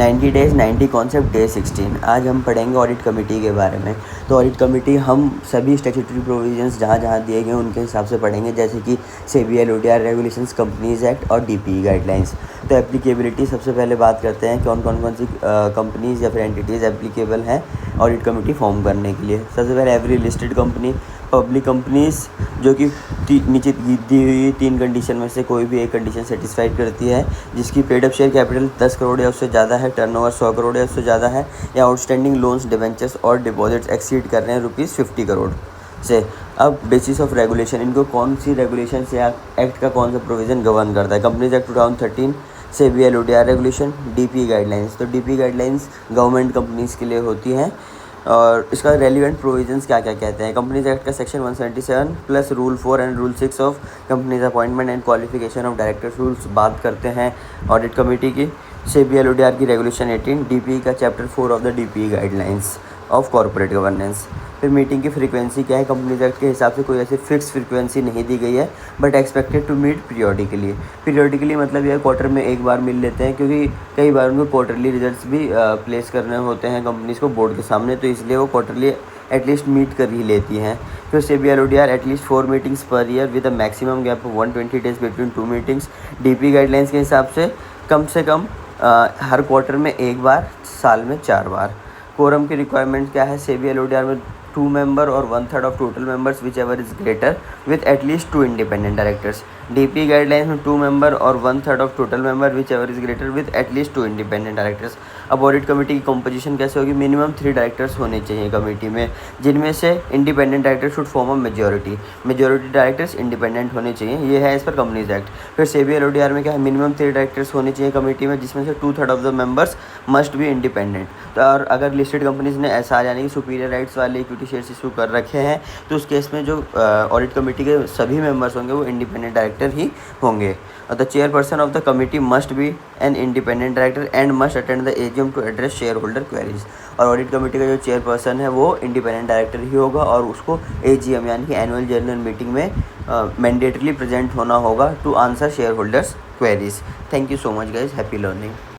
90 days 90 concept day 16। आज हम पढ़ेंगे ऑडिट कमेटी के बारे में। तो ऑडिट कमेटी हम सभी स्टैट्यूटरी प्रोविजंस जहाँ जहाँ दिए गए उनके हिसाब से पढ़ेंगे, जैसे कि SEBI LODR regulations, companies act और डीपीई गाइडलाइंस। तो एप्लीकेबिलिटी सबसे पहले बात करते हैं कौन कौन सी कंपनीज या फिर एंटिटीज़ एप्लीकेबल हैं ऑडिट कमेटी फॉर्म करने के लिए। सबसे पहले every listed company, public companies जो कि नीचे दी हुई 3 कंडीशन में से कोई भी एक कंडीशन सेटिस्फाइड करती है, जिसकी paid up share capital 10 crore या उससे ज़्यादा है, टर्नओवर 100 करोड़ या उससे ज़्यादा है, या आउटस्टैंडिंग लोन्स, डिबेंचर्स और डिपॉजिट्स एक्सीड कर रहे हैं ₹50 करोड़ से। अब बेसिस ऑफ रेगुलेशन, इनको कौन सी रेगुलेशन या एक्ट का कौन सा प्रोविज़न गवर्न करता है। Companies act 2013, SEBI LODR regulation, DPE guidelines. तो डीपीई गाइडलाइंस गवर्नमेंट कंपनीज़ के लिए होती हैं और इसका रेलिवेंट प्रोविजंस क्या क्या कहते हैं। कंपनीज एक्ट का section 177 plus rule 4 and rule 6 of companies appointment and qualification of directors rules बात करते हैं ऑडिट कमेटी की। सेबी एलओडीआर की रेगुलेशन 18, डीपीई का chapter 4 of the DPE guidelines of corporate governance. फिर मीटिंग की फ्रीक्वेंसी क्या है। कंपनीज एक्ट के हिसाब से कोई ऐसी फिक्स फ्रीक्वेंसी नहीं दी गई है, but expected to meet periodically. Periodically मतलब यह क्वार्टर में एक बार मिल लेते हैं, क्योंकि कई बार उनको क्वार्टरली रिजल्ट्स भी प्लेस करने होते हैं कंपनीज को बोर्ड के सामने, तो इसलिए वो क्वार्टरली एटलीस्ट मीट कर ही लेती हैं। फिर SEBI LODR at least 4 meetings per year with a maximum gap of 120 days between 2 meetings. DP guidelines के हिसाब से कम हर क्वार्टर में एक बार, साल में 4 बार। कोरम की रिक्वायरमेंट क्या है। सेबी एलओडीआर में 2 मेंबर और 1/3 of total members which ever is greater with at least 2 independent directors. DP guidelines में 2 मेंबर और 1/3 of total member which ever is greater with at least 2 independent directors. अब ऑडिट कमेटी की composition कैसे होगी। मिनिमम 3 डायरेक्टर्स होने चाहिए committee में, जिनमें से independent director should form a majority directors independent होने चाहिए। ये है इस पर कंपनीज एक्ट। फिर सेबी एलओडीआर में क्या है, मिनिमम 3 डायरेक्टर्स होने चाहिए कमेटी में, जिसमें से 2/3 of the members must be independent. तो और अगर लिस्टेड कंपनीज ने एसआर यानी कि सुपीरियर राइट्स वाले इक्विटी शेयर्स इशू कर रखे हैं, तो उस केस में जो ऑडिट कमेटी के सभी मेंबर्स होंगे वो इंडिपेंडेंट डायरेक्टर ही होंगे। The chairperson of the committee must be an independent director and must attend the AGM to address shareholder queries. और ऑडिट कमेटी का जो चेयरपर्सन है वो इंडिपेंडेंट डायरेक्टर ही होगा और उसको एजीएम यानी कि एनुअल जनरल मीटिंग में मैंडेटरीली प्रेजेंट होना होगा to answer shareholders queries. Thank you so much guys, happy learning.